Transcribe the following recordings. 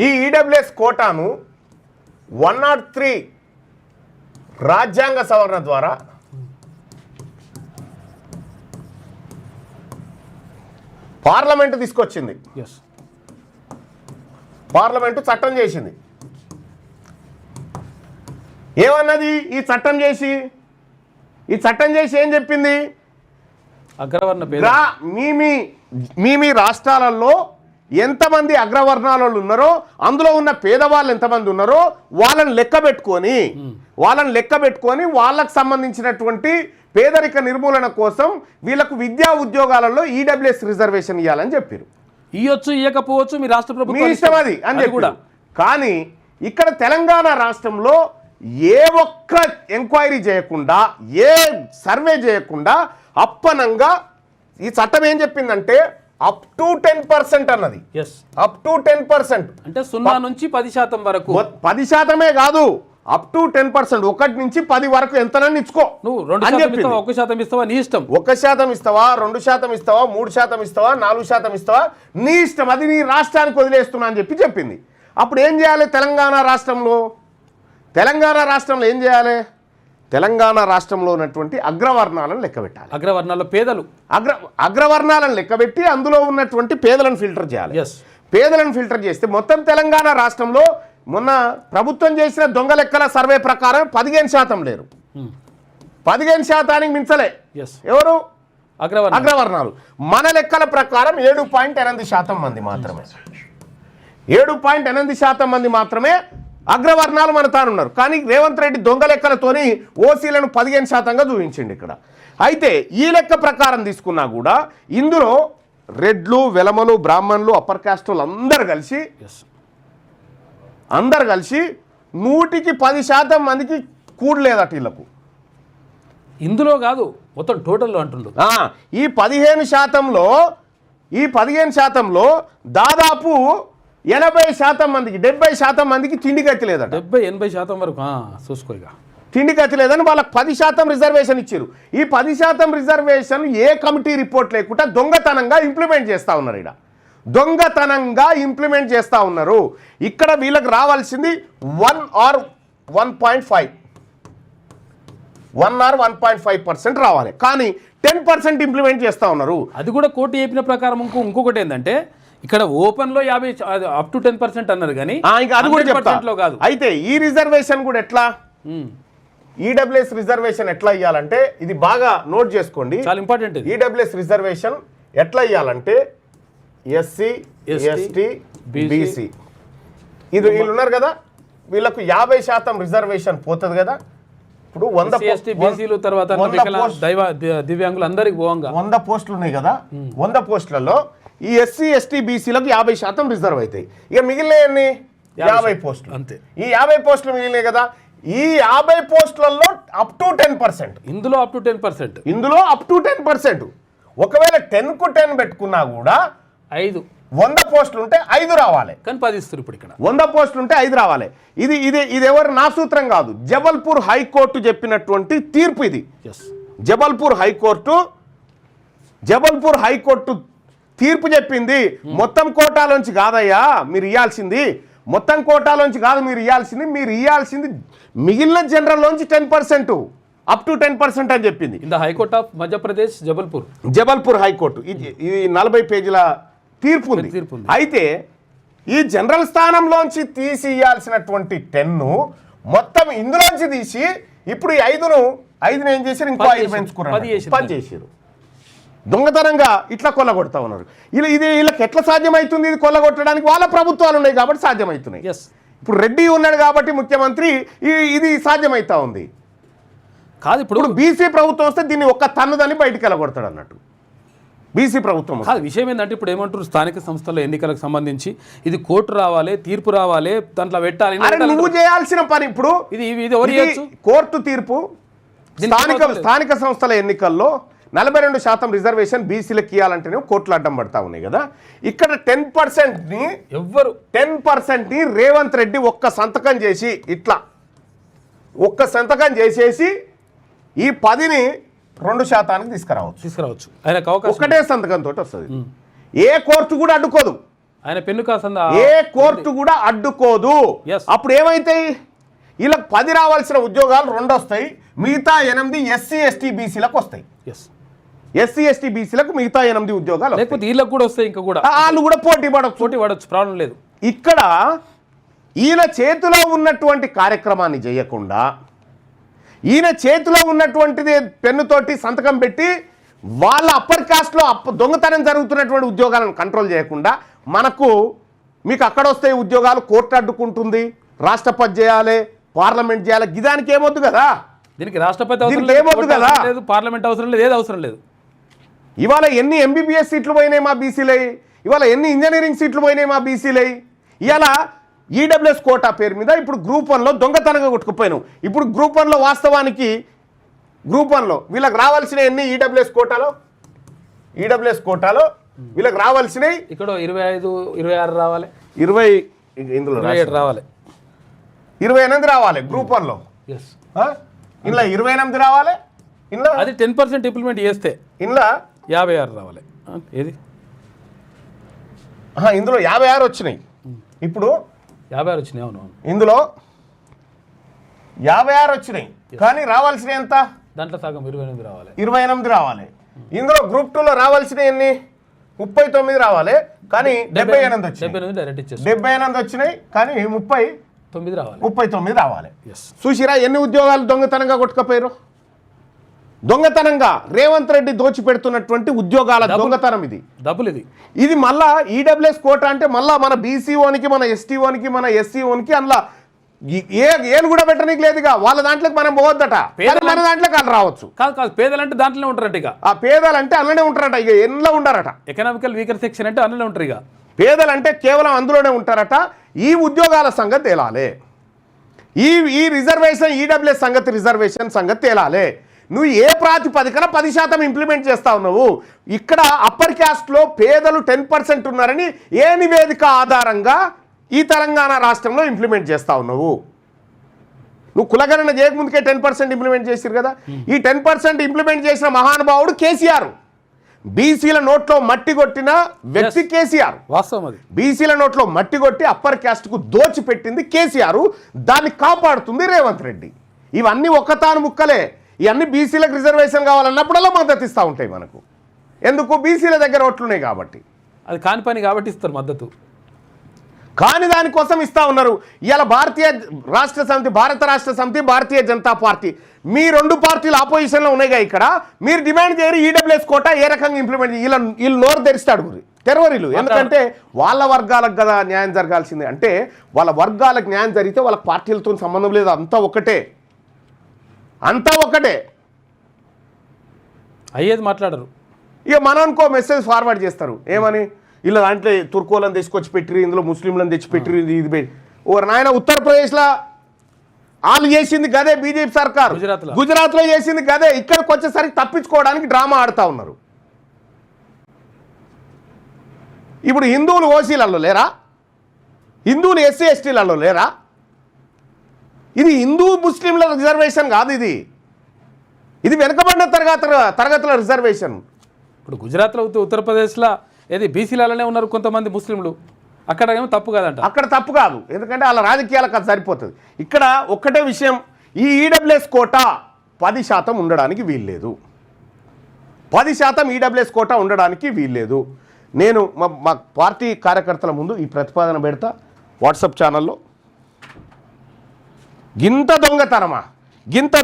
ఈ ఈడబ్ల్యూఎస్ కోటాను 103 రాజ్యాంగ సవరణ ద్వారా పార్లమెంటు తీసుకొచ్చింది. పార్లమెంటు చట్టం చేసింది. ఏమన్నది ఈ చట్టం చేసి ఏం చెప్పింది? మీ రాష్ట్రాలలో ఎంతమంది అగ్రవర్ణాల వాళ్ళు ఉన్నారో, అందులో ఉన్న పేదవాళ్ళు ఎంతమంది ఉన్నారో వాళ్ళని లెక్క పెట్టుకొని వాళ్ళకు సంబంధించినటువంటి పేదరిక నిర్మూలన కోసం వీళ్ళకు విద్యా ఉద్యోగాలలో ఈడబ్ల్యూఎస్ రిజర్వేషన్ ఇవ్వాలని చెప్పారు. ఇవ్వచ్చు, ఇవ్వకపోవచ్చు, మీ రాష్ట్ర ప్రభుత్వం మీ ఇష్టం అది అని చెప్పి కూడా. కానీ ఇక్కడ తెలంగాణ రాష్ట్రంలో ఏ ఒక్క ఎంక్వైరీ చేయకుండా, ఏ సర్వే చేయకుండా అప్పనంగా ఈ చట్టం ఏం చెప్పిందంటే అప్ టు 10% అన్నది. అప్ టు 10% అంటే 0 నుంచి 10% వరకు. 10% కాదు, అప్ టు 10%. 1 నుంచి 10 వరకు ఎంతనని ఇచ్చుకో. నువ్వు 2% ఇస్తావా, 1% ఇస్తావా, నీ ఇష్టం. 1% ఇస్తావా, 2% ఇస్తావా, 3% ఇస్తావా, 4% ఇస్తావా, నీ ఇష్టం. అది నీ రాష్ట్రానికి వదిలేస్తున్నా అని చెప్పింది. అప్పుడు ఏం చేయాలి? తెలంగాణ రాష్ట్రంలో ఏం చేయాలి? తెలంగాణ రాష్ట్రంలో ఉన్నటువంటి అగ్రవర్ణాలను లెక్కబెట్టాలి. అగ్రవర్ణాల్లో పేదలు, అగ్రవర్ణాలను లెక్కబెట్టి అందులో ఉన్నటువంటి పేదలను ఫిల్టర్ చేయాలి. పేదలను ఫిల్టర్ చేస్తే మొత్తం తెలంగాణ రాష్ట్రంలో మొన్న ప్రభుత్వం చేసిన దొంగ లెక్కల సర్వే ప్రకారం 15% లేరు. 15% మించలే. ఎవరు? అగ్రవర్ణాలు. మన లెక్కల ప్రకారం 7.8% మంది మాత్రమే. 7.8% మంది మాత్రమే అగ్రవర్ణాలు మన తానున్నారు. కానీ రేవంత్ రెడ్డి దొంగ లెక్కలతోని ఓసీలను 15%గా చూపించిండు ఇక్కడ. అయితే ఈ లెక్క ప్రకారం తీసుకున్నా కూడా ఇందులో రెడ్లు, వెలమలు, బ్రాహ్మణులు, అప్పర్ కాస్టులు అందరు కలిసి 100కి 10% మందికి కూడలేదట వీళ్ళకు. ఇందులో కాదు, మొత్తం టోటల్లో అంటుండ్రు. ఈ 15%లో దాదాపు 80% మందికి, 70% మందికి తిండి గతి లేదట. 70-80% వరకు చూసుకోగా తిండి గతి లేదని వాళ్ళకి 10% రిజర్వేషన్ ఇచ్చారు. ఈ 10% రిజర్వేషన్ ఏ కమిటీ రిపోర్ట్ లేకుండా దొంగతనంగా ఇంప్లిమెంట్ చేస్తూ ఉన్నారు. ఇక్కడ వీళ్ళకి రావాల్సింది 1 or 1.5% రావాలి. కానీ 10% ఇంప్లిమెంట్ చేస్తూ ఉన్నారు. అది కూడా కోర్టు చెప్పిన ప్రకారం. ఇంకొకటి ఏంటంటే ఇక్కడ ఓపెన్ లో 50 అప్ టు 10% అన్నారు కానీ అది కూడా చెప్తాలో కాదు. అయితే ఈ రిజర్వేషన్ కూడా ఎట్లా, ఈడబ్ల్యూఎస్ రిజర్వేషన్ ఎట్లా ఇవ్వాలంటే ఇది బాగా నోట్ చేసుకోండి, చాలా ఇంపార్టెంట్. ఈడబ్ల్యూఎస్ రిజర్వేషన్ ఎట్లా ఇవ్వాలంటే ఎస్సీ, ఎస్టీ, బీసీ వీళ్ళు ఉన్నారు కదా, వీళ్ళకు 50% రిజర్వేషన్ పోతుంది కదా. ఇప్పుడు 100 తర్వాత దివ్యాంగులు అందరికి 100 పోస్టులు ఉన్నాయి కదా. 100 పోస్టులలో ఈ ఎస్సీ, ఎస్టీ, బీసీలకు 50% రిజర్వ్ అవుతాయి. ఇక మిగిలిన 50 పోస్టులు అంతే. ఈ 50 పోస్టులు మిగిలినాయి కదా. ఈ 50 పోస్టులలో అప్ టు 10%. ఇందులో అప్ టు 10%. ఒకవేళ 10కు 10 పెట్టుకున్నా కూడా 100 పోస్టులు ఉంటే 5 రావాలి. కానీ 10 ఇస్తారు. ఇప్పుడు ఇక్కడ 100 పోస్టులు ఉంటే 5 రావాలి. ఇది ఎవరు నా సూత్రం కాదు, జబల్పూర్ హైకోర్టు చెప్పినటువంటి తీర్పు ఇది. జబల్పూర్ హైకోర్టు తీర్పు చెప్పింది. మొత్తం కోటాలోంచి కాదయ్యా మీరు ఇవ్వాల్సింది, మీరు ఇవ్వాల్సింది మిగిలిన జనరల్లోంచి 10%, అప్ టు 10% అని చెప్పింది. High court of Madhya Pradesh, Jabalpur high court. ఇది 40 పేజీల తీర్పు ఉంది. అయితే ఈ జనరల్ స్థానంలోంచి తీసి ఇవ్వాల్సినటువంటి 10 మొత్తం ఇందులోంచి తీసి ఇప్పుడు ఈ 5ను ఏం చేశారు, ఇంకో 5 పెంచుకున్నారు, 10 చేశారు. దొంగతనంగా ఇట్లా కొల్లగొడతా ఉన్నారు. వీళ్ళకి ఎట్లా సాధ్యమవుతుంది? ఇది కొల్లగొట్టడానికి వాళ్ళ ప్రభుత్వాలు ఉన్నాయి కాబట్టి సాధ్యమవుతున్నాయి. ఇప్పుడు రెడ్డి ఉన్నాడు కాబట్టి ముఖ్యమంత్రి ఇది సాధ్యమవుతా ఉంది కాదు. ఇప్పుడు బీసీ ప్రభుత్వం వస్తే దీన్ని ఒక్క తన్నుదని బయటికి వెళ్ళగొడతాడు అన్నట్టు. బీసీ ప్రభుత్వం కాదు. విషయం ఏంటంటే ఇప్పుడు ఏమంటారు, స్థానిక సంస్థల ఎన్నికలకు సంబంధించి ఇది కోర్టు రావాలి, తీర్పు రావాలి, దాంట్లో పెట్టాలి. నువ్వు చేయాల్సిన పని ఇప్పుడు కోర్టు తీర్పు. స్థానిక సంస్థల ఎన్నికల్లో 42% రిజర్వేషన్ బీసీలకు ఇవ్వాలంటేనే కోర్టులు అడ్డం పడతా ఉన్నాయి కదా. ఇక్కడ 10%ని రేవంత్ రెడ్డి ఒక్క సంతకం చేసేసి ఈ 10ని 2% తీసుకురావచ్చు. ఆయనకు అవకాశం ఒకటే సంతకంతో వస్తుంది. ఏ కోర్టు కూడా అడ్డుకోదు. ఆయన పెన్ను కాసంద ఏ కోర్టు కూడా అడ్డుకోదు. Yes. అప్పుడు ఏమైతాయి? వీళ్ళకి 10 రావాల్సిన ఉద్యోగాలు 2 వస్తాయి, మిగతా 8 ఎస్సీ ఎస్టీ బీసీలకు వస్తాయి. ఎస్సీ ఎస్టీ బీసీలకు మిగతా 8 ఉద్యోగాలు వస్తాయి. లేకపోతే వీళ్ళకి కూడా వస్తాయి, ఇంకా కూడా వాళ్ళు కూడా పోటీ పడవచ్చు, ప్రాబ్లం లేదు. ఇక్కడ ఈయన చేతిలో ఉన్నటువంటి కార్యక్రమాన్ని చేయకుండా, ఈయన చేతిలో ఉన్నటువంటిది పెన్నుతోటి సంతకం పెట్టి వాళ్ళ అప్పర్ కాస్ట్లో దొంగతనం జరుగుతున్నటువంటి ఉద్యోగాలను కంట్రోల్ చేయకుండా మీకు అక్కడ వస్తాయి ఉద్యోగాలు, కోర్టు అడ్డుకుంటుంది, రాష్ట్రపతి చేయాలి, పార్లమెంట్ చేయాలి, గిదానికి ఏమొద్దు కదా. దీనికి రాష్ట్రపతి అవసరం ఏమొద్దు కదా, లేదు, పార్లమెంట్ అవసరం లేదు, ఏది అవసరం లేదు. ఇవాళ ఎన్ని ఎంబీబీఎస్ సీట్లు పోయినాయి మా బీసీలై, ఇవాళ ఎన్ని ఇంజనీరింగ్ సీట్లు పోయినాయి మా బీసీలై. ఇవాళ ఈడబ్ల్యూఎస్ కోటా పేరు మీద ఇప్పుడు గ్రూప్ 1లో దొంగతనంగా కొట్టుకుపోయినాం. ఇప్పుడు గ్రూప్ 1లో వాస్తవానికి గ్రూప్ 1లో వీళ్ళకి రావాల్సిన ఎన్ని ఈడబ్ల్యూఎస్ కోటాలో వీళ్ళకి రావాల్సినవి ఇక్కడ 25, 26 రావాలి, 20 ఇందులో 27 రావాలి, 28 రావాలి గ్రూప్ 1లో. ఇందులో 28 రావాలి, ఇందులో అది 10% ఇంప్లిమెంట్ చేస్తే ఇందులో 56 రావాలి. ఏది ఇందులో 56 వచ్చినాయి. ఇప్పుడు 56 వచ్చినాయి. అవును, ఇందులో 56 వచ్చినాయి, కానీ రావాల్సిన ఎంత? దాంట్లో సగం 28 రావాలి, 28 రావాలి. ఇందులో గ్రూప్ 2లో రావాల్సిన ఎన్ని? 39 రావాలి, కానీ 78 వచ్చినాయి. 78 వచ్చినాయి, కానీ 39 రావాలి. చూసిరా ఎన్ని ఉద్యోగాలు దొంగతనంగా కొట్టుకపోయారు? దొంగతనంగా రేవంత్ రెడ్డి దోచిపెడుతున్నటువంటి ఉద్యోగాల దొంగతనం ఇది మళ్ళా ఈడబ్ల్యూఎస్ కోటా అంటే మళ్ళా మన బీసీఓనికి, మన ఎస్టీఓనికి, మన ఎస్సీఓనికి అందులో ఏలు కూడా పెట్టడానికి లేదుగా. వాళ్ళ దాంట్లోకి మనం పోవద్దట, మన దాంట్లోకి వాళ్ళు రావచ్చు. కాదు, పేదలంటే దాంట్లోనే ఉంటారట. ఇక ఆ పేదలంటే అందులోనే ఉంటారట, ఇక ఎన్నో ఉండారట. ఎకనామికల్ వీకర్ సెక్షన్ అంటే అందులోనే ఉంటారు. ఇక పేదలంటే కేవలం అందులోనే ఉంటారట. ఈ ఉద్యోగాల సంగతి తేలాలి, ఈ రిజర్వేషన్ ఈడబ్ల్యూఎస్ రిజర్వేషన్ సంగతి తేలాలి. నువ్వు ఏ ప్రాతిపదికన 10% ఇంప్లిమెంట్ చేస్తా ఉన్నావు? ఇక్కడ అప్పర్ క్యాస్ట్లో పేదలు 10% ఉన్నారని ఏ నివేదిక ఆధారంగా ఈ తెలంగాణ రాష్ట్రంలో ఇంప్లిమెంట్ చేస్తా ఉన్నావు? నువ్వు కులగణన చేయకముందుకే 10% ఇంప్లిమెంట్ చేసిరు కదా. ఈ 10% ఇంప్లిమెంట్ చేసిన మహానుభావుడు కేసీఆర్. బీసీల నోట్లో మట్టి కొట్టిన వ్యక్తి కేసీఆర్. వాస్తవం అది. బీసీల నోట్లో మట్టి కొట్టి అప్పర్ క్యాస్ట్కు దోచిపెట్టింది కేసీఆర్. దాన్ని కాపాడుతుంది రేవంత్ రెడ్డి. ఇవన్నీ ఒక్కతాను ముక్కలే. ఇవన్నీ బీసీలకు రిజర్వేషన్ కావాలన్నప్పుడల్లా మద్దతు ఇస్తూ ఉంటాయి మనకు. ఎందుకు? బీసీల దగ్గర ఓట్లున్నాయి కాబట్టి. అది కాని పని కాబట్టి ఇస్తారు మద్దతు. కానీ దానికోసం ఇస్తా ఉన్నారు. ఇవాళ భారత రాష్ట్ర సమితి, భారతీయ జనతా పార్టీ, మీ 2 పార్టీలు ఆపోజిషన్లో ఉన్నాయిగా. ఇక్కడ మీరు డిమాండ్ చేయరు ఈడబ్ల్యూఎస్ కోటా ఏ రకంగా ఇంప్లిమెంట్ వీళ్ళు నోరు తెరిస్తాడు తెరవరీలు. ఎందుకంటే వాళ్ళ వర్గాలకు కదా న్యాయం జరగాల్సిందే. అంటే వాళ్ళ వర్గాలకు న్యాయం జరిగితే వాళ్ళ పార్టీలతో సంబంధం లేదు, అంతా ఒకటే. అయ్యేది మాట్లాడరు. ఇక మనకో మెసేజ్ ఫార్వర్డ్ చేస్తారు ఏమని, ఇలా దాంట్లో తుర్కోలను తెచ్చుకొచ్చి పెట్టిరు, ఇందులో ముస్లింలను తెచ్చిపెట్టిరు, ఇది పెట్టి ఓరు నాయన. ఉత్తరప్రదేశ్లో వాళ్ళు చేసింది గదే, బీజేపీ సర్కార్ గుజరాత్లో చేసింది గదే. ఇక్కడికి వచ్చేసరికి తప్పించుకోవడానికి డ్రామా ఆడుతూ ఉన్నారు. ఇప్పుడు హిందువులు ఓసీలలో లేరా? హిందువులు ఎస్సీ ఎస్టీలలో లేరా? ఇది హిందూ ముస్లింల రిజర్వేషన్ కాదు, ఇది వెనుకబడిన తరగతుల రిజర్వేషన్. ఇప్పుడు గుజరాత్లో, ఉత్తరప్రదేశ్లో ఏది బీసీలలోనే ఉన్నారు కొంతమంది ముస్లింలు. అక్కడ ఏమో తప్పు కాదంట. అక్కడ తప్పు కాదు, ఎందుకంటే వాళ్ళ రాజకీయాలకు అది సరిపోతుంది. ఇక్కడ ఒక్కటే విషయం, ఈ ఈడబ్ల్యూఎస్ కోటా 10% ఉండడానికి వీల్లేదు. 10% ఈడబ్ల్యూఎస్ కోటా ఉండడానికి వీల్లేదు. నేను మా పార్టీ కార్యకర్తల ముందు ఈ ప్రతిపాదన పెడతా వాట్సాప్ ఛానల్లో. గింత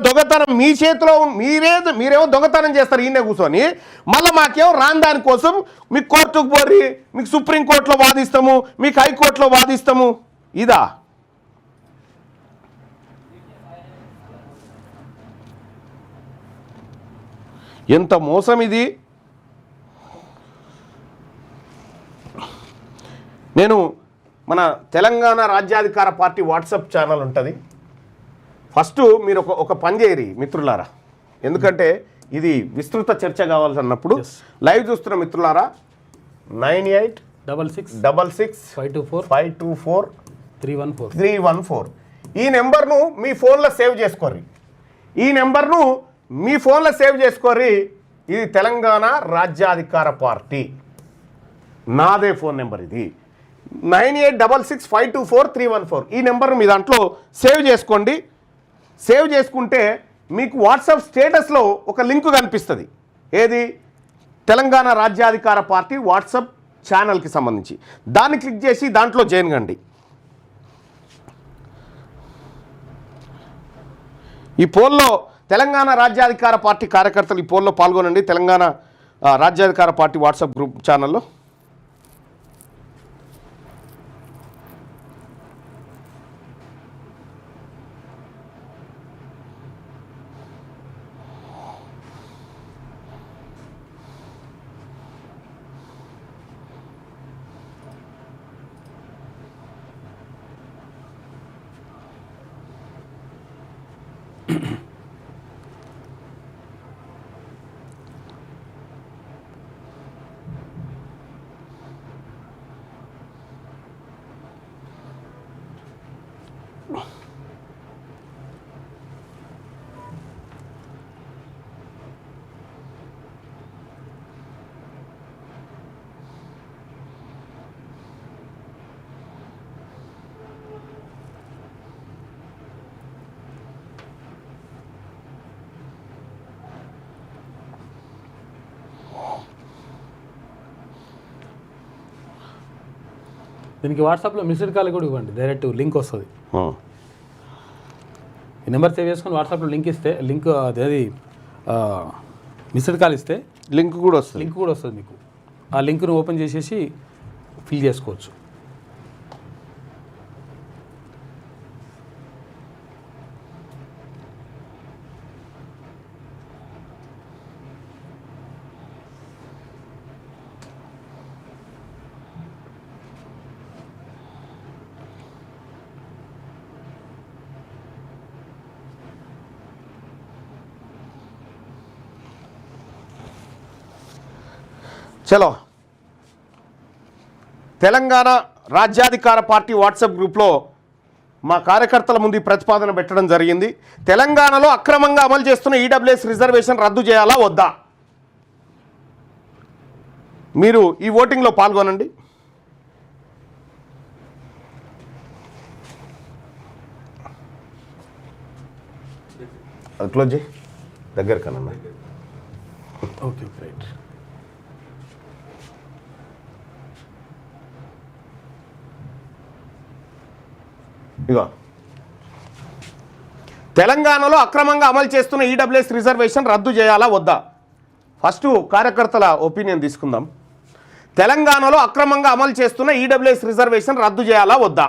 దొంగతనం మీ చేతిలో మీరేమో దొంగతనం చేస్తారు ఈయనే కూర్చొని. మళ్ళీ మాకేమో రాని దానికోసం మీకు కోర్టుకు పోరి, మీకు సుప్రీంకోర్టులో వాదిస్తాము, మీకు హైకోర్టులో వాదిస్తాము. ఇదా? ఎంత మోసం ఇది! నేను మన Telangana Rajyadhikara party WhatsApp channel ఉంటుంది. ఫస్ట్ మీరు ఒక పని చేయరు మిత్రులారా, ఎందుకంటే ఇది విస్తృత చర్చ కావాల్సినప్పుడు లైవ్ చూస్తున్న మిత్రులారా 986656524314 ఈ నెంబర్ను మీ ఫోన్లో సేవ్ చేసుకోర్రి. ఇది తెలంగాణ రాజ్యాధికార పార్టీ, నాదే ఫోన్ నెంబర్ ఇది. 9866524314 ఈ నెంబర్ మీ దాంట్లో సేవ్ చేసుకోండి. సేవ్ చేసుకుంటే మీకు వాట్సాప్ స్టేటస్లో ఒక లింక్ కనిపిస్తుంది. ఏది? తెలంగాణ రాజ్యాధికార పార్టీ వాట్సాప్ ఛానల్కి సంబంధించి. దాన్ని క్లిక్ చేసి దాంట్లో జాయిన్ కండి. ఈ పోల్లో తెలంగాణ రాజ్యాధికార పార్టీ కార్యకర్తలు ఈ పోల్లో పాల్గొనండి. Telangana Rajyadhikara party WhatsApp group ఛానల్లో. దీనికి వాట్సాప్లో మిస్డ్ కాల్ కూడా ఇవ్వండి, డైరెక్ట్ లింక్ వస్తుంది. ఈ నెంబర్ సేవ్ చేసుకొని వాట్సాప్లో లింక్ ఇస్తే లింక్ అది మిస్డ్ కాల్ ఇస్తే లింక్ కూడా వస్తుంది మీకు. ఆ లింక్ను ఓపెన్ చేసేసి ఫిల్ చేసుకోవచ్చు. చలో, తెలంగాణ రాజ్యాధికార పార్టీ వాట్సాప్ గ్రూప్లో మా కార్యకర్తల ముందు ప్రతిపాదన పెట్టడం జరిగింది. తెలంగాణలో అక్రమంగా అమలు చేస్తున్న ఈడబ్ల్యూఎస్ రిజర్వేషన్ రద్దు చేయాలా వద్దా? మీరు ఈ ఓటింగ్లో పాల్గొనండి. క్లోజ్ చేయి, దగ్గర కన్నా. Okay, right. ఇగో, తెలంగాణలో అక్రమంగా అమలు చేస్తున్న ఈడబ్ల్యూఎస్ రిజర్వేషన్ రద్దు చేయాలా వద్దా? ఫస్ట్ కార్యకర్తల ఒపీనియన్ తీసుకుందాం. తెలంగాణలో అక్రమంగా అమలు చేస్తున్న ఈడబ్ల్యూఎస్ రిజర్వేషన్ రద్దు చేయాలా వద్దా?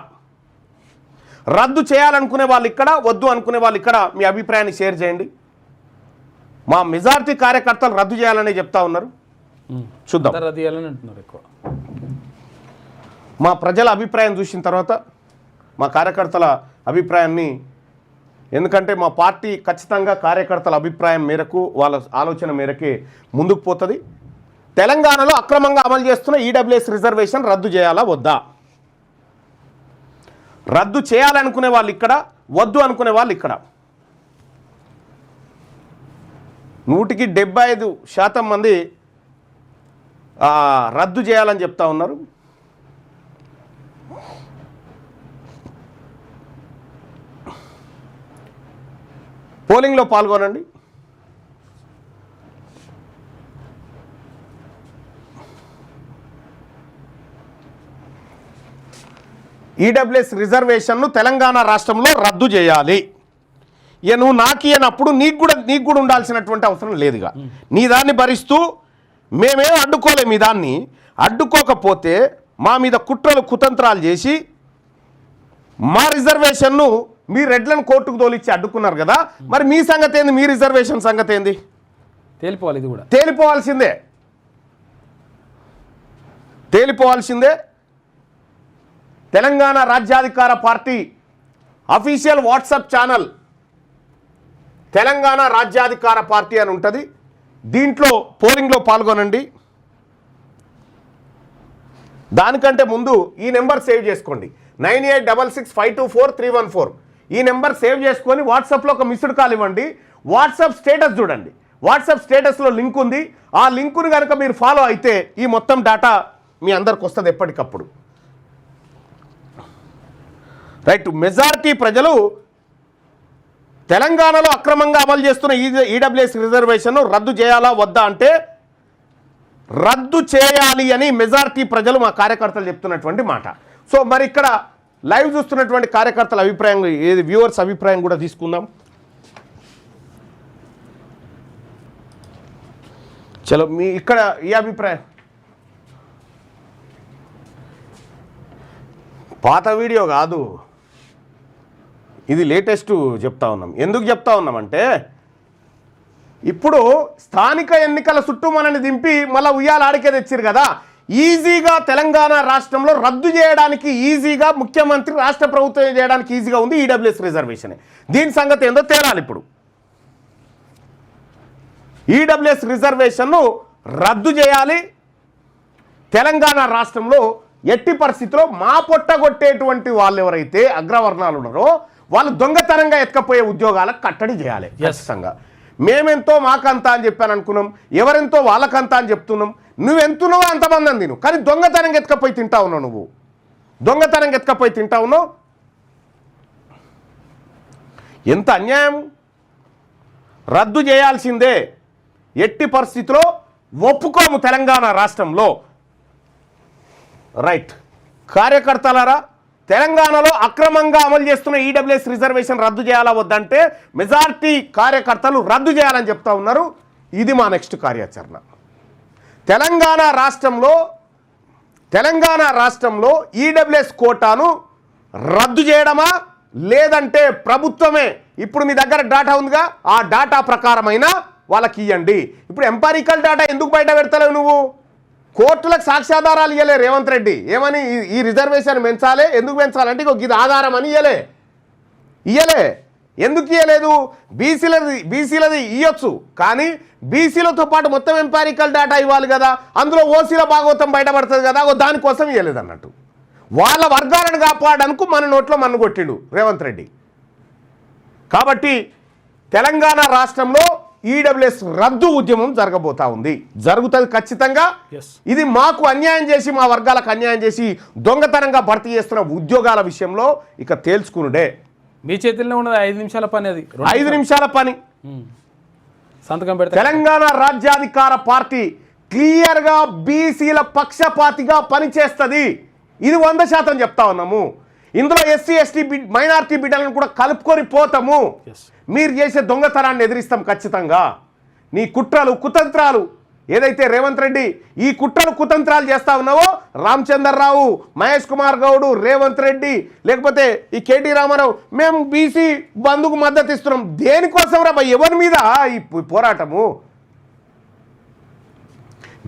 రద్దు చేయాలనుకునే వాళ్ళు ఇక్కడ, వద్దు అనుకునే వాళ్ళు ఇక్కడ మీ అభిప్రాయాన్ని షేర్ చేయండి. మా మెజారిటీ కార్యకర్తలు రద్దు చేయాలనే చెప్తా ఉన్నారు. చూద్దాం. రద్దు చేయాలని అంటున్నారు ఎక్కువ. మా ప్రజల అభిప్రాయం చూసిన తర్వాత మా కార్యకర్తల అభిప్రాయాన్ని, ఎందుకంటే మా పార్టీ ఖచ్చితంగా కార్యకర్తల అభిప్రాయం మేరకు, వాళ్ళ ఆలోచన మేరకే ముందుకు పోతుంది. తెలంగాణలో అక్రమంగా అమలు చేస్తున్న ఈడబ్ల్యూఎస్ రిజర్వేషన్ రద్దు చేయాలా వద్దా? రద్దు చేయాలనుకునే వాళ్ళు ఇక్కడ, వద్దు అనుకునే వాళ్ళు ఇక్కడ. 175% మంది రద్దు చేయాలని చెప్తా ఉన్నారు. పోలింగ్లో పాల్గొనండి. ఈడబ్ల్యూఎస్ రిజర్వేషన్ను తెలంగాణ రాష్ట్రంలో రద్దు చేయాలి. ఇక నువ్వు నాకు ఇయ్యనప్పుడు నీకు కూడా ఉండాల్సినటువంటి అవసరం లేదుగా. నీ దాన్ని భరిస్తూ మేమేం అడ్డుకోలేము. మీ దాన్ని అడ్డుకోకపోతే మా మీద కుట్రలు కుతంత్రాలు చేసి మా రిజర్వేషన్ను మీ రెడ్లను కోర్టుకు తోలిచ్చి అడ్డుకున్నారు కదా, మరి మీ సంగతి ఏంది? మీ రిజర్వేషన్ సంగతి ఏంది? తేలిపోవాలి. ఇది కూడా తేలిపోవాల్సిందే. Telangana Rajyadhikara party official WhatsApp channel Telangana Rajyadhikara party అని ఉంటుంది. దీంట్లో పోలింగ్లో పాల్గొనండి. దానికంటే ముందు ఈ నెంబర్ సేవ్ చేసుకోండి, 9866524314. ఈ నెంబర్ సేవ్ చేసుకొని వాట్సాప్లో ఒక మిస్డ్ కాల్ ఇవ్వండి. వాట్సాప్ స్టేటస్ చూడండి. వాట్సాప్ స్టేటస్లో లింక్ ఉంది. ఆ లింకుని కనుక మీరు ఫాలో అయితే ఈ మొత్తం డేటా మీ అందరికి వస్తుంది ఎప్పటికప్పుడు. రైట్, మెజారిటీ ప్రజలు తెలంగాణలో అక్రమంగా అమలు చేస్తున్న ఈడబ్ల్యూఎస్ రిజర్వేషన్ రద్దు చేయాలా వద్దా అంటే రద్దు చేయాలి అని మెజారిటీ ప్రజలు మా కార్యకర్తలు చెప్తున్నటువంటి మాట. సో మరి ఇక్కడ లైవ్ చూస్తున్నటువంటి కార్యకర్తల అభిప్రాయం, ఏది వ్యూవర్స్ అభిప్రాయం కూడా తీసుకుందాం. చలో మీ ఇక్కడ ఈ అభిప్రాయం. పాత వీడియో కాదు, ఇది లేటెస్ట్ చెప్తా ఉన్నాం. ఎందుకు చెప్తా ఉన్నామంటే ఇప్పుడు స్థానిక ఎన్నికల చుట్టూ మనల్ని దింపి మళ్ళీ ఉయ్యాల ఆడికే తెచ్చారు కదా, ఈజీగా తెలంగాణ రాష్ట్రంలో రద్దు చేయడానికి ఈజీగా ముఖ్యమంత్రి రాష్ట్ర ప్రభుత్వం చేయడానికి ఈజీగా ఉంది ఈడబ్ల్యూఎస్ రిజర్వేషన్. దీని సంగతి ఏందో తేలాలి. ఇప్పుడు ఈడబ్ల్యూఎస్ రిజర్వేషన్ను రద్దు చేయాలి. తెలంగాణ రాష్ట్రంలో ఎట్టి పరిస్థితిలో మా పొట్టగొట్టేటువంటి వాళ్ళు ఎవరైతే అగ్రవర్ణాలు ఉన్నారో వాళ్ళు దొంగతనంగా ఎత్తుకపోయే ఉద్యోగాలకు కట్టడి చేయాలి ఖచ్చితంగా. మేమెంతో మాకంతా అని చెప్పాను అనుకున్నాం, ఎవరెంతో వాళ్ళకంతా అని చెప్తున్నాం. నువ్వెంతున్నావో అంతమంది అని తిను, కానీ దొంగతనంగా ఎత్తుకపోయి తింటా ఉన్నావు. నువ్వు దొంగతనంగా ఎత్తుకపోయి తింటా ఉన్నావు. ఎంత అన్యాయం! రద్దు చేయాల్సిందే, ఎట్టి పరిస్థితిలో ఒప్పుకోము తెలంగాణ రాష్ట్రంలో. రైట్, కార్యకర్తలారా, తెలంగాణలో అక్రమంగా అమలు చేస్తున్న ఈడబ్ల్యూఎస్ రిజర్వేషన్ రద్దు చేయాలా వద్దంటే మెజారిటీ కార్యకర్తలు రద్దు చేయాలని చెప్తా ఉన్నారు. ఇది మా నెక్స్ట్ కార్యాచరణ. తెలంగాణ రాష్ట్రంలో ఈడబ్ల్యూఎస్ కోటాను రద్దు చేయడమా లేదంటే ప్రభుత్వమే, ఇప్పుడు మీ దగ్గర డాటా ఉందిగా, ఆ డాటా ప్రకారమైన వాళ్ళకి ఇవ్వండి. ఇప్పుడు ఎంపారికల్ డాటా ఎందుకు బయట పెడతలేవు నువ్వు? కోర్టులకు సాక్ష్యాధారాలు ఇవ్వలే రేవంత్ రెడ్డి. ఏమని ఈ రిజర్వేషన్ పెంచాలి, ఎందుకు పెంచాలంటే ఇది ఆధారం అని ఇయ్యలే. ఎందుకు ఇవ్వలేదు? బీసీలది ఇవ్వచ్చు, కానీ బీసీలతో పాటు మొత్తం ఎంపారికల్ డేటా ఇవ్వాలి కదా, అందులో ఓసీల భాగవతం బయటపడుతుంది కదా, దానికోసం ఇవ్వలేదు అన్నట్టు. వాళ్ళ వర్గాలను కాపాడడానికి మన నోట్లో మన్ను కొట్టిండు రేవంత్ రెడ్డి. కాబట్టి తెలంగాణ రాష్ట్రంలో ఈడబ్ల్యూఎస్ రద్దు ఉద్యమం జరగబోతా ఉంది, జరుగుతుంది ఖచ్చితంగా. ఇది మాకు అన్యాయం చేసి, మా వర్గాలకు అన్యాయం చేసి దొంగతనంగా భర్తీ చేస్తున్న ఉద్యోగాల విషయంలో ఇక తేల్చుకునుడే. మీ చేతుల్లో ఉన్నది 5 నిమిషాల పని, అది 5 నిమిషాల పని. సంతకం పెడితే తెలంగాణ రాజ్యాధికార పార్టీ క్లియర్గా బీసీల పక్షపాతిగా పనిచేస్తుంది. ఇది 100% చెప్తా ఉన్నాము. ఇందులో ఎస్సీ ఎస్టీ మైనారిటీ బిడ్డలను కూడా కలుపుకొని పోతాము. మీరు చేసే దొంగతనాన్ని ఎదిరిస్తాం ఖచ్చితంగా. నీ కుట్రలు కుతంత్రాలు ఏదైతే రేవంత్ రెడ్డి ఈ కుట్రలు కుతంత్రాలు చేస్తా ఉన్నావో, రామచంద్రరావు, మహేష్ కుమార్ గౌడ్, రేవంత్ రెడ్డి, లేకపోతే ఈ కేటీ రామారావు, మేము బీసీ బంధుకు మద్దతు ఇస్తున్నాం. దేనికోసం రా? ఎవరి మీద ఈ పోరాటము?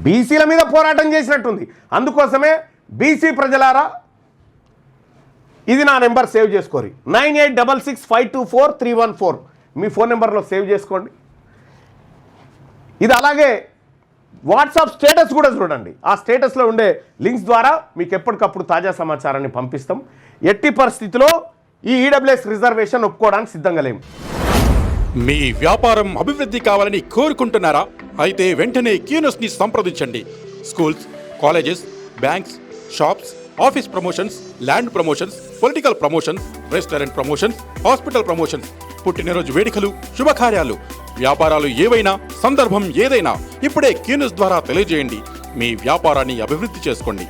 బీసీల మీద పోరాటం చేసినట్టుంది. అందుకోసమే బీసీ ప్రజలారా, ఇది నా నెంబర్ సేవ్ చేసుకోరి, 9866524314 మీ ఫోన్ నెంబర్లో సేవ్ చేసుకోండి. ఇది అలాగే వాట్సాప్ స్టేటస్ కూడా చూడండి. ఆ స్టేటస్లో ఉండే లింక్స్ ద్వారా మీకు ఎప్పటికప్పుడు తాజా సమాచారాన్ని పంపిస్తాం. ఎట్టి పరిస్థితిలో ఈ ఈడబ్ల్యూఎస్ రిజర్వేషన్ ఒప్పుకోవడానికి సిద్ధంగా లేము. మీ వ్యాపారం అభివృద్ధి కావాలని కోరుకుంటున్నారా? అయితే వెంటనే క్యూనస్ని సంప్రదించండి. Schools, colleges, banks, shops, office promotions, land promotions, political promotions, restaurant promotions, hospital promotions, పుట్టినరోజు వేడుకలు, శుభకార్యాలు, వ్యాపారాలు ఏవైనా, సందర్భం ఏదైనా ఇప్పుడే క్యూనస్ ద్వారా తెలియజేయండి. మీ వ్యాపారాన్ని అభివృద్ధి చేసుకోండి.